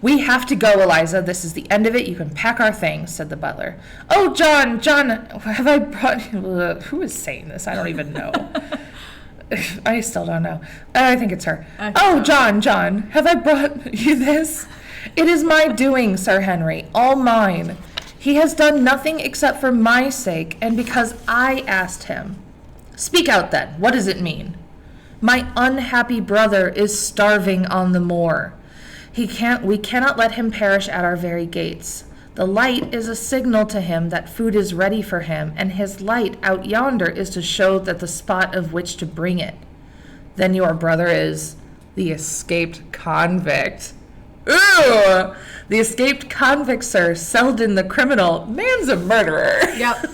We have to go, Eliza. This is the end of it. You can pack our things, said the butler. Oh, John, have I brought... Who is saying this? I don't even know. I still don't know. I think it's her. Oh, John, have I brought you this? It is my doing, Sir Henry, all mine. He has done nothing except for my sake, and because I asked him. Speak out, then. What does it mean? My unhappy brother is starving on the moor. We cannot let him perish at our very gates. The light is a signal to him that food is ready for him, and his light out yonder is to show that the spot of which to bring it. Then your brother is the escaped convict. Ooh! The escaped convict, sir. Selden the criminal. Man's a murderer. Yep.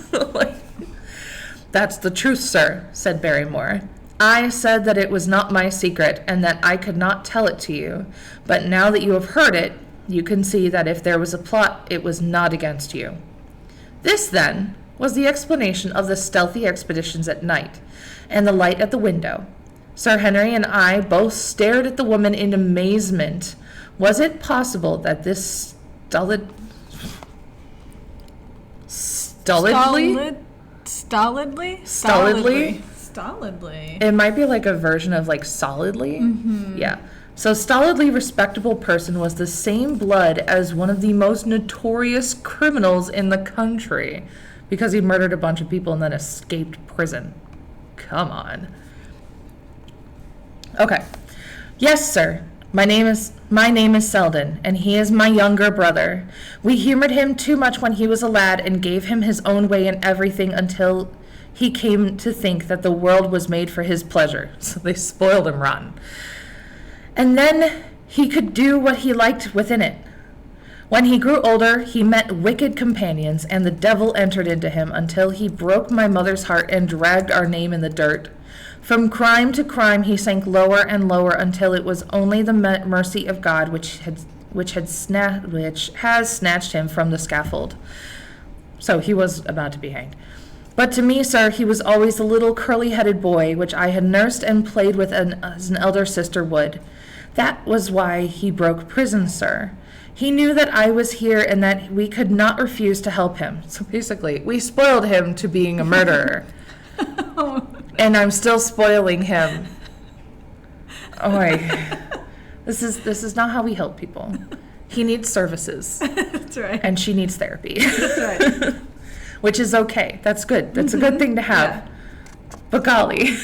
That's the truth, sir, said Barrymore. I said that it was not my secret, and that I could not tell it to you. But now that you have heard it, you can see that if there was a plot, it was not against you. This, then, was the explanation of the stealthy expeditions at night, and the light at the window. Sir Henry and I both stared at the woman in amazement. Was it possible that this stolidly? It might be like a version of like solidly. Mm-hmm. Yeah. So stolidly respectable person was the same blood as one of the most notorious criminals in the country because he murdered a bunch of people and then escaped prison. Come on. Okay. Yes, sir. My name is Selden, and he is my younger brother. We humored him too much when he was a lad and gave him his own way in everything until he came to think that the world was made for his pleasure. So they spoiled him rotten. And then he could do what he liked within it. When he grew older, he met wicked companions, and the devil entered into him until he broke my mother's heart and dragged our name in the dirt. From crime to crime he sank lower and lower until it was only the mercy of God which has snatched him from the scaffold. So he was about to be hanged. But to me, sir, he was always the little curly-headed boy which I had nursed and played with as an elder sister would. That was why he broke prison, sir. He knew that I was here and that we could not refuse to help him. So basically, we spoiled him to being a murderer. And I'm still spoiling him. Oh, this is not how we help people. He needs services. That's right. And she needs therapy. That's right. Which is okay. That's good. That's a good thing to have. Yeah. But golly,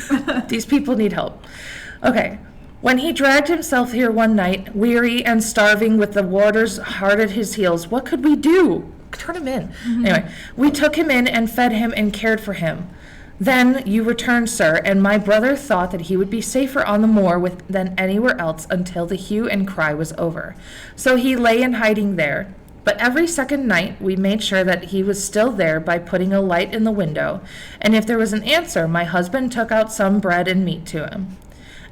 these people need help. Okay. When he dragged himself here one night, weary and starving with the waters hard at his heels, what could we do? Turn him in. Anyway, we took him in and fed him and cared for him. Then you returned, sir, and my brother thought that he would be safer on the moor than anywhere else until the hue and cry was over. So he lay in hiding there. But every second night we made sure that he was still there by putting a light in the window, and if there was an answer, my husband took out some bread and meat to him.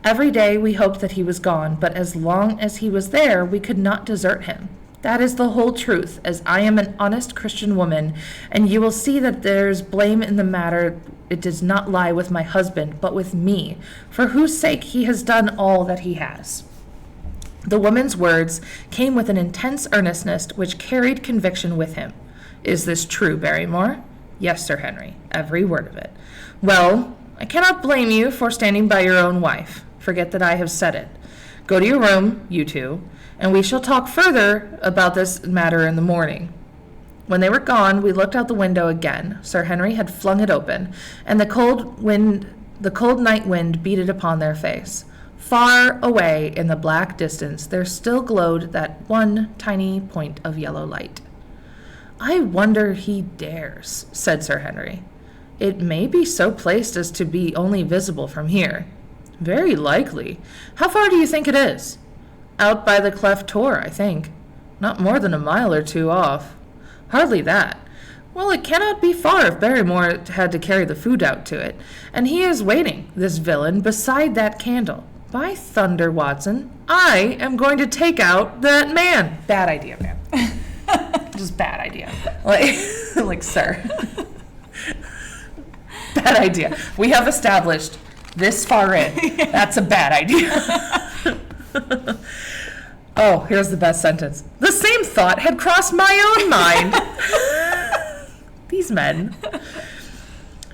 Every day we hoped that he was gone, but as long as he was there, we could not desert him. That is the whole truth, as I am an honest Christian woman, and you will see that there's blame in the matter. It does not lie with my husband, but with me, for whose sake he has done all that he has. The woman's words came with an intense earnestness which carried conviction with him. Is this true, Barrymore? Yes, Sir Henry, every word of it. Well, I cannot blame you for standing by your own wife. Forget that I have said it. Go to your room, you two, and we shall talk further about this matter in the morning. When they were gone, we looked out the window again. Sir Henry had flung it open, and the cold night wind beat it upon their face. Far away in the black distance, there still glowed that one tiny point of yellow light. I wonder he dares, said Sir Henry. It may be so placed as to be only visible from here. Very likely. How far do you think it is? Out by the cleft tor, I think. Not more than a mile or two off. Hardly that. Well, it cannot be far if Barrymore had to carry the food out to it. And he is waiting, this villain, beside that candle. By thunder, Watson, I am going to take out that man. Bad idea, man. Just bad idea. Like, sir. Bad idea. We have established this far in. That's a bad idea. Oh, here's the best sentence. The same thought had crossed my own mind. These men.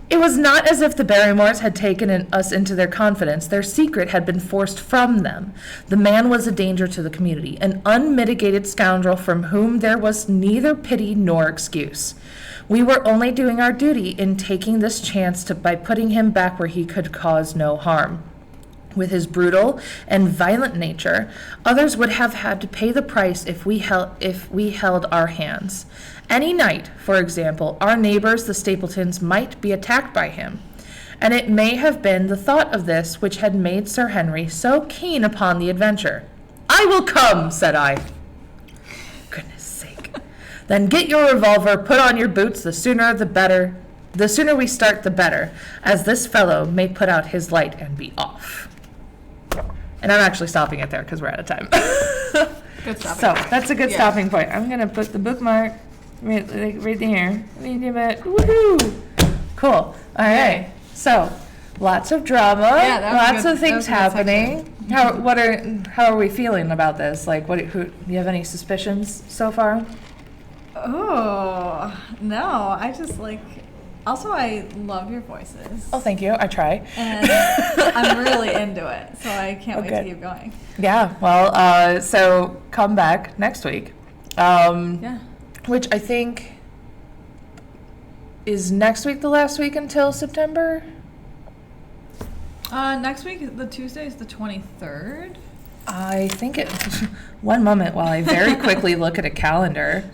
It was not as if the Barrymores had taken us into their confidence. Their secret had been forced from them. The man was a danger to the community, an unmitigated scoundrel from whom there was neither pity nor excuse. We were only doing our duty in taking this chance by putting him back where he could cause no harm. With his brutal and violent nature, others would have had to pay the price if we held our hands. Any night, for example, our neighbors, the Stapletons, might be attacked by him. And it may have been the thought of this which had made Sir Henry so keen upon the adventure. I will come, said I. Goodness sake. Then get your revolver, put on your boots, the sooner the better. The sooner we start, the better, as this fellow may put out his light and be off. And I'm actually stopping it there because we're out of time. Good stopping So point. that's a good stopping point. I'm going to put the bookmark right there. Woohoo! Cool. All right. So lots of drama, Yeah, that was lots good. of things That was a good happening. How are we feeling about this? Like, do you have any suspicions so far? Oh, no. I just also, I love your voices. Oh, thank you. I try. And I'm really into it, so I can't wait to keep going. Yeah. Well, so come back next week. Yeah. Which I think is next week the last week until September? Next week, the Tuesday is the 23rd. I think it. One moment while I very quickly look at a calendar.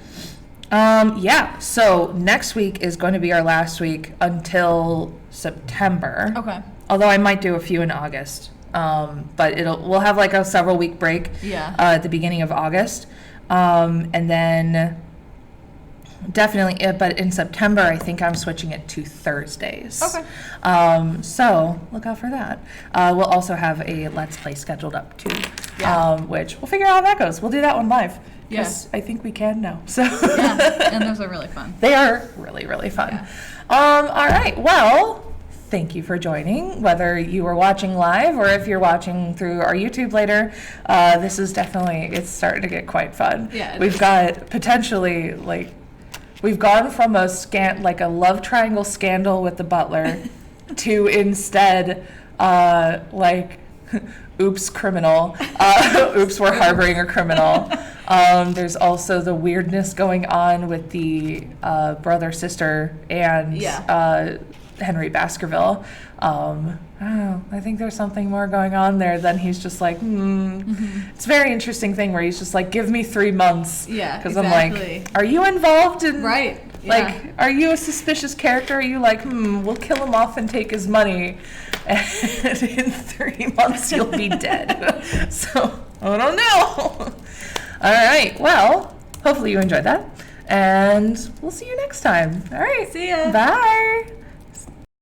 Yeah, so next week is going to be our last week until September. Okay. Although I might do a few in August. But we'll have like a several week break at the beginning of August. And then definitely, but in September, I think I'm switching it to Thursdays. Okay. So look out for that. We'll also have a Let's Play scheduled up too, which we'll figure out how that goes. We'll do that one live. Yes, I think we can now. So yeah, and those are really fun. They are really, really fun. Yeah. All right. Well, thank you for joining. Whether you were watching live or if you're watching through our YouTube later, this is it's starting to get quite fun. Yeah, We've got potentially we've gone from a love triangle scandal with the butler to instead oops, criminal. Oops, we're harboring a criminal. There's also the weirdness going on with the brother, sister, and Henry Baskerville. I think there's something more going on there than he's just like, It's a very interesting thing where he's just like, give me 3 months. Yeah, because exactly. I'm like, are you involved in... Right. Like, are you a suspicious character? Are you like, we'll kill him off and take his money, and in 3 months you'll be dead. So, I don't know. All right, well, hopefully you enjoyed that, and we'll see you next time. All right. See ya. Bye.